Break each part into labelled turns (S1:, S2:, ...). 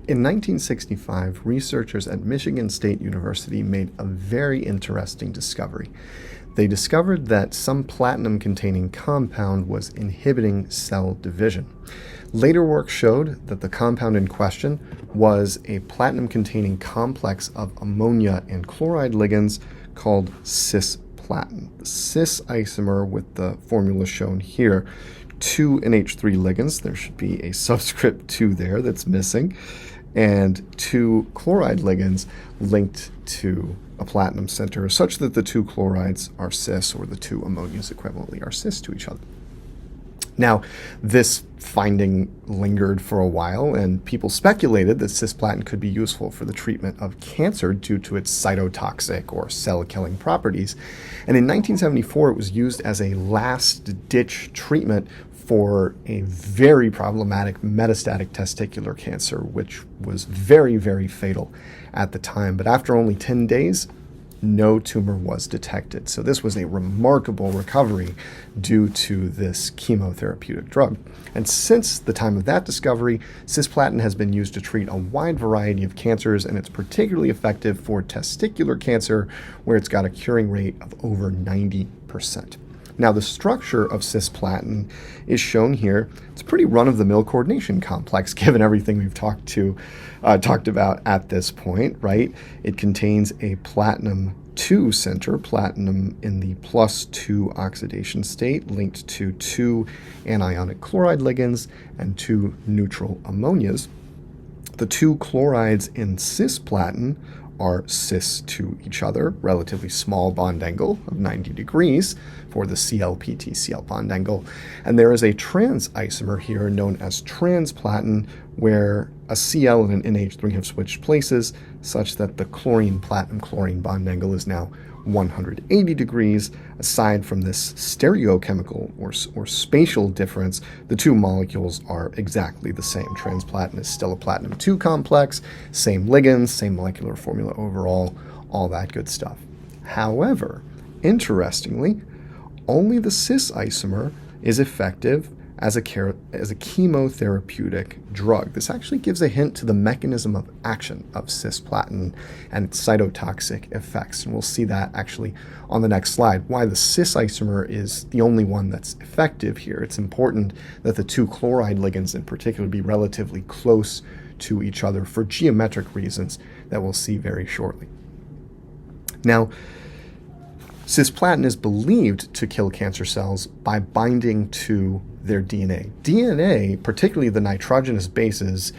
S1: In 1965, researchers at Michigan State University made a very interesting discovery. They discovered that some platinum-containing compound was inhibiting cell division. Later work showed that the compound in question was a platinum-containing complex of ammonia and chloride ligands called cisplatin. The cis isomer with the formula shown here, 2 NH3 ligands, there should be a subscript 2 there that's missing, and 2 chloride ligands linked to a platinum center such that the 2 chlorides are cis, or the 2 ammonias equivalently are cis to each other. Now, this finding lingered for a while, and people speculated that cisplatin could be useful for the treatment of cancer due to its cytotoxic or cell-killing properties. And in 1974, it was used as a last-ditch treatment for a very problematic metastatic testicular cancer, which was very, very fatal at the time. But after only 10 days, no tumor was detected. So this was a remarkable recovery due to this chemotherapeutic drug. And since the time of that discovery, cisplatin has been used to treat a wide variety of cancers, and it's particularly effective for testicular cancer, where it's got a curing rate of over 90%. Now, the structure of cisplatin is shown here. It's a pretty run-of-the-mill coordination complex, given everything we've talked about at this point, right? It contains a platinum 2 center, platinum in the +2 oxidation state, linked to 2 anionic chloride ligands and 2 neutral ammonias. The 2 chlorides in cisplatin are cis to each other, relatively small bond angle of 90 degrees for the Cl-PT-Cl bond angle. And there is a trans isomer here known as transplatin, where a Cl and an NH3 have switched places such that the chlorine-platinum-chlorine bond angle is now 180 degrees. Aside from this stereochemical or spatial difference, the 2 molecules are exactly the same. Transplatin is still a platinum 2 complex, same ligands, same molecular formula overall, all that good stuff. However, interestingly, only the cis isomer is effective as a chemotherapeutic drug. This actually gives a hint to the mechanism of action of cisplatin and its cytotoxic effects. And we'll see that actually on the next slide, why the cis isomer is the only one that's effective here. It's important that the 2 chloride ligands in particular be relatively close to each other for geometric reasons that we'll see very shortly. Now, cisplatin is believed to kill cancer cells by binding to their DNA. DNA, particularly the nitrogenous bases,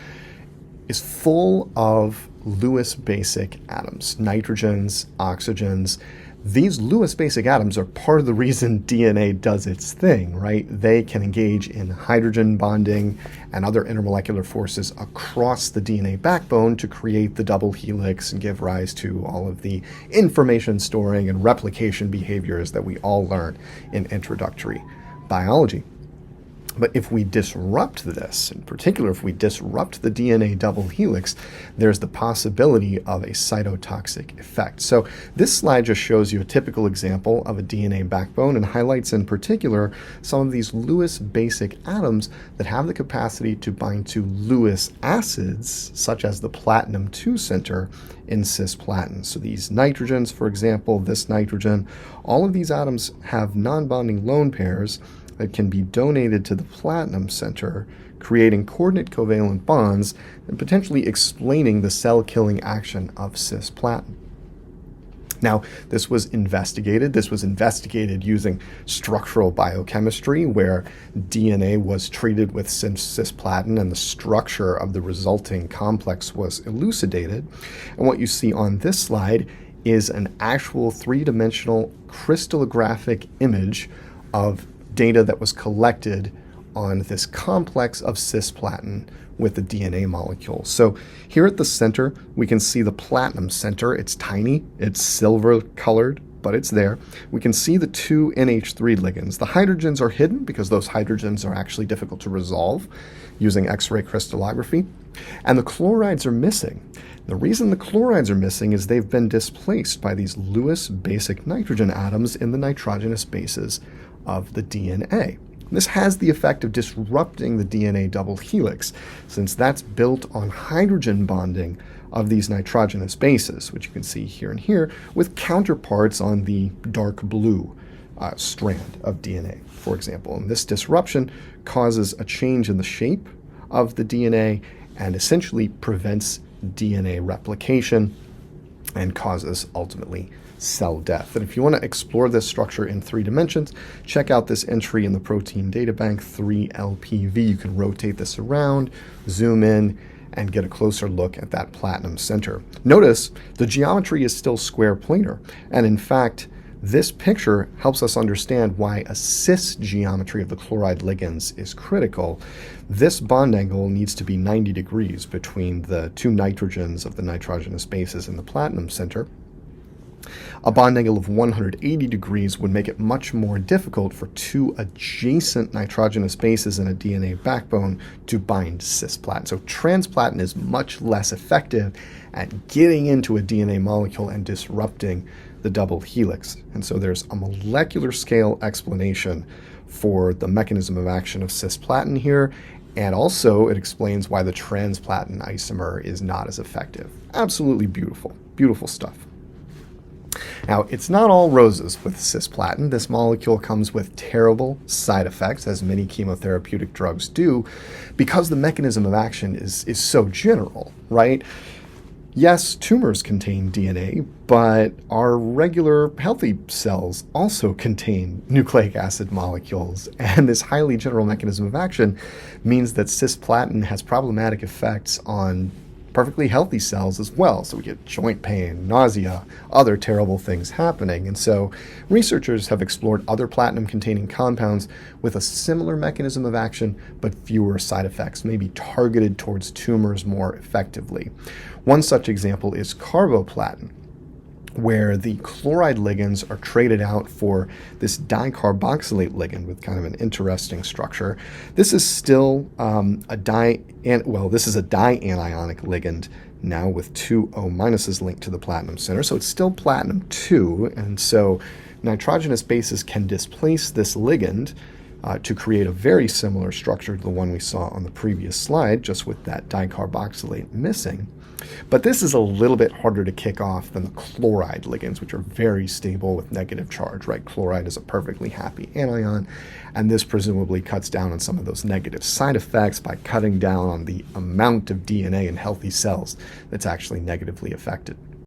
S1: is full of Lewis basic atoms, nitrogens, oxygens. These Lewis basic atoms are part of the reason DNA does its thing, right? They can engage in hydrogen bonding and other intermolecular forces across the DNA backbone to create the double helix and give rise to all of the information storing and replication behaviors that we all learn in introductory biology. But if we disrupt this, in particular if we disrupt the DNA double helix, there's the possibility of a cytotoxic effect. So this slide just shows you a typical example of a DNA backbone and highlights in particular some of these Lewis basic atoms that have the capacity to bind to Lewis acids, such as the platinum 2 center in cisplatin. So these nitrogens, for example, this nitrogen, all of these atoms have non-bonding lone pairs that can be donated to the platinum center, creating coordinate covalent bonds and potentially explaining the cell-killing action of cisplatin. Now, this was investigated. This was investigated using structural biochemistry, where DNA was treated with cisplatin and the structure of the resulting complex was elucidated. And what you see on this slide is an actual 3-dimensional crystallographic image of data that was collected on this complex of cisplatin with the DNA molecule. So here at the center, we can see the platinum center. It's tiny, it's silver colored, but it's there. We can see the 2 NH3 ligands. The hydrogens are hidden because those hydrogens are actually difficult to resolve using X-ray crystallography. And the chlorides are missing. The reason the chlorides are missing is they've been displaced by these Lewis basic nitrogen atoms in the nitrogenous bases of the DNA. This has the effect of disrupting the DNA double helix, since that's built on hydrogen bonding of these nitrogenous bases, which you can see here and here, with counterparts on the dark blue strand of DNA, for example. And this disruption causes a change in the shape of the DNA and essentially prevents DNA replication and causes ultimately cell death. And if you want to explore this structure in 3 dimensions, check out this entry in the Protein Data Bank 3LPV. You can rotate this around, zoom in, and get a closer look at that platinum center. Notice the geometry is still square planar, and in fact, this picture helps us understand why a cis geometry of the chloride ligands is critical. This bond angle needs to be 90 degrees between the 2 nitrogens of the nitrogenous bases in the platinum center. A bond angle of 180 degrees would make it much more difficult for 2 adjacent nitrogenous bases in a DNA backbone to bind cisplatin. So transplatin is much less effective at getting into a DNA molecule and disrupting the double helix. And so there's a molecular scale explanation for the mechanism of action of cisplatin here, and also it explains why the transplatin isomer is not as effective. Absolutely beautiful, beautiful stuff. Now, it's not all roses with cisplatin. This molecule comes with terrible side effects, as many chemotherapeutic drugs do, because the mechanism of action is so general, right? Yes, tumors contain DNA, but our regular healthy cells also contain nucleic acid molecules, and this highly general mechanism of action means that cisplatin has problematic effects on perfectly healthy cells as well. So we get joint pain, nausea, other terrible things happening. And so researchers have explored other platinum-containing compounds with a similar mechanism of action, but fewer side effects, maybe targeted towards tumors more effectively. One such example is carboplatin, where the chloride ligands are traded out for this dicarboxylate ligand with kind of an interesting structure. This is still this is a dianionic ligand now with 2 O minuses linked to the platinum center, so it's still platinum 2, and so nitrogenous bases can displace this ligand to create a very similar structure to the one we saw on the previous slide, just with that dicarboxylate missing. But this is a little bit harder to kick off than the chloride ligands, which are very stable with negative charge, right? Chloride is a perfectly happy anion, and this presumably cuts down on some of those negative side effects by cutting down on the amount of DNA in healthy cells that's actually negatively affected.